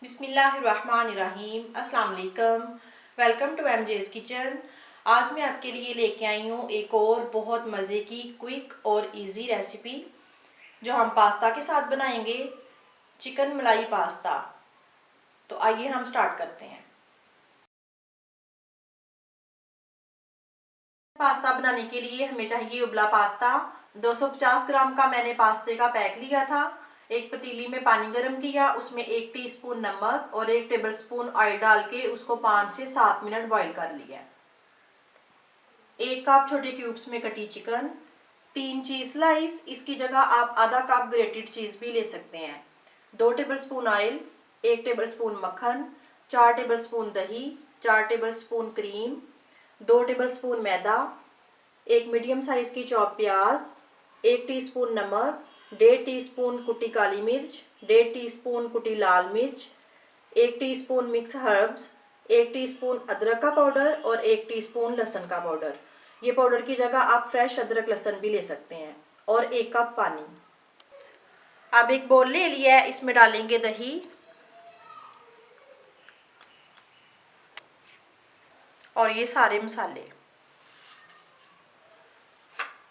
बिस्मिल्लाहिर्रहमानिर्रहीम। अस्सलाम वालेकुम। Welcome to MJ's kitchen. आज मैं आपके लिए लेके आई हूँ एक और बहुत मज़े की क्विक और इजी रेसिपी जो हम पास्ता के साथ बनाएंगे, चिकन मलाई पास्ता। तो आइए हम स्टार्ट करते हैं। पास्ता बनाने के लिए हमें चाहिए उबला पास्ता। 250 ग्राम का मैंने पास्ते का पैक लिया था। एक पतीली में पानी गर्म किया, उसमें 1 टीस्पून नमक और 1 टेबलस्पून ऑयल डाल के उसको 5 से 7 मिनट बॉईल कर लिया। 1 कप छोटे क्यूब्स में कटी चिकन, 3 चीज स्लाइस, इसकी जगह आप आधा कप ग्रेटेड चीज भी ले सकते हैं, 2 टेबलस्पून ऑयल, 1 टेबलस्पून मक्खन, 4 टेबलस्पून दही, 4 टेबलस्पून क्रीम, 2 टेबलस्पून मैदा, 1 मीडियम साइज की चॉप प्याज, 1 टीस्पून नमक, 1.5 टीस्पून कुटी काली मिर्च, 1.5 टीस्पून कुटी लाल मिर्च, 1 टीस्पून मिक्स हर्ब्स, 1 टीस्पून अदरक का पाउडर और 1 टीस्पून लहसुन का पाउडर। ये पाउडर की जगह आप फ्रेश अदरक लहसुन भी ले सकते हैं, और 1 कप पानी। अब एक बोल ले लिया है, इसमें डालेंगे दही और ये सारे मसाले,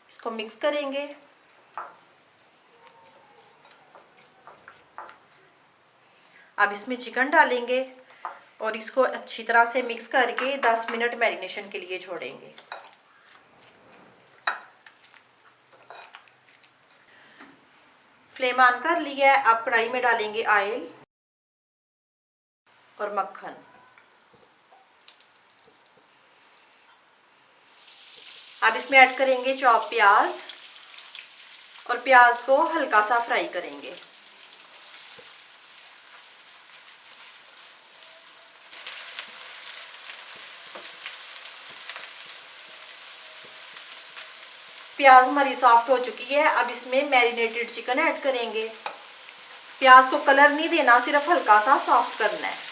इसको मिक्स करेंगे। अब इसमें चिकन डालेंगे और इसको अच्छी तरह से मिक्स करके 10 मिनट मैरिनेशन के लिए छोड़ेंगे। फ्लेम ऑन कर लिया है। अब कढ़ाई में डालेंगे ऑयल और मक्खन। अब इसमें ऐड करेंगे चॉप प्याज और प्याज को हल्का सा फ्राई करेंगे। प्याज हमारी सॉफ्ट हो चुकी है। अब इसमें मैरिनेटेड चिकन ऐड करेंगे। प्याज को कलर नहीं देना, सिर्फ हल्का सा सॉफ्ट करना है।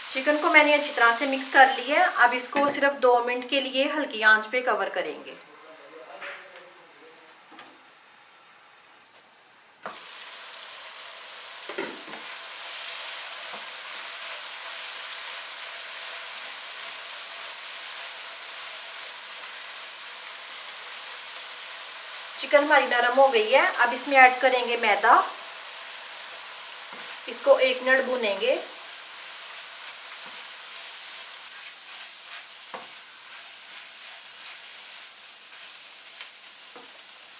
चिकन को मैंने अच्छी तरह से मिक्स कर लिया है। अब इसको सिर्फ 2 मिनट के लिए हल्की आंच पे कवर करेंगे। चिकन हमारी नरम हो गई है। अब इसमें ऐड करेंगे मैदा, इसको 1 मिनट भूनेंगे।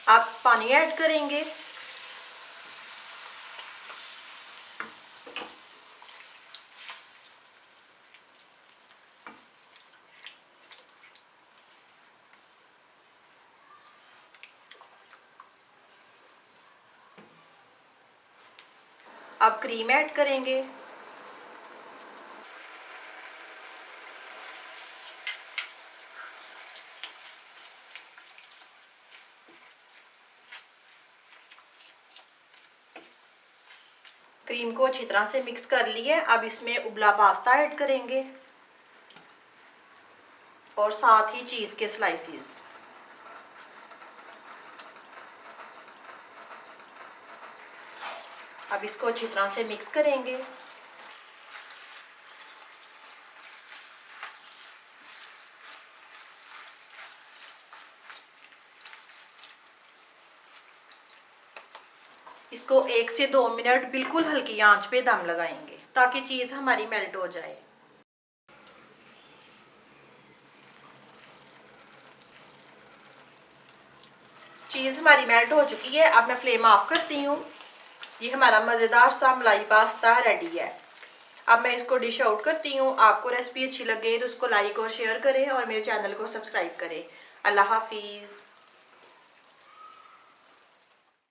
अब पानी ऐड करेंगे। अब क्रीम ऐड करेंगे। क्रीम को अच्छी तरह से मिक्स कर लिया। अब इसमें उबला पास्ता ऐड करेंगे और साथ ही चीज के स्लाइसेस। अब इसको अच्छी तरह से मिक्स करेंगे। इसको 1 से 2 मिनट बिल्कुल हल्की आंच पे दम लगाएंगे ताकि चीज हमारी मेल्ट हो जाए। चीज हमारी मेल्ट हो चुकी है। अब मैं फ्लेम ऑफ करती हूँ। ये हमारा मज़ेदार सा मलाई पास्ता रेडी है। अब मैं इसको डिश आउट करती हूँ। आपको रेसिपी अच्छी लगे तो उसको लाइक और शेयर करें और मेरे चैनल को सब्सक्राइब करें। अल्लाह हाफिज़।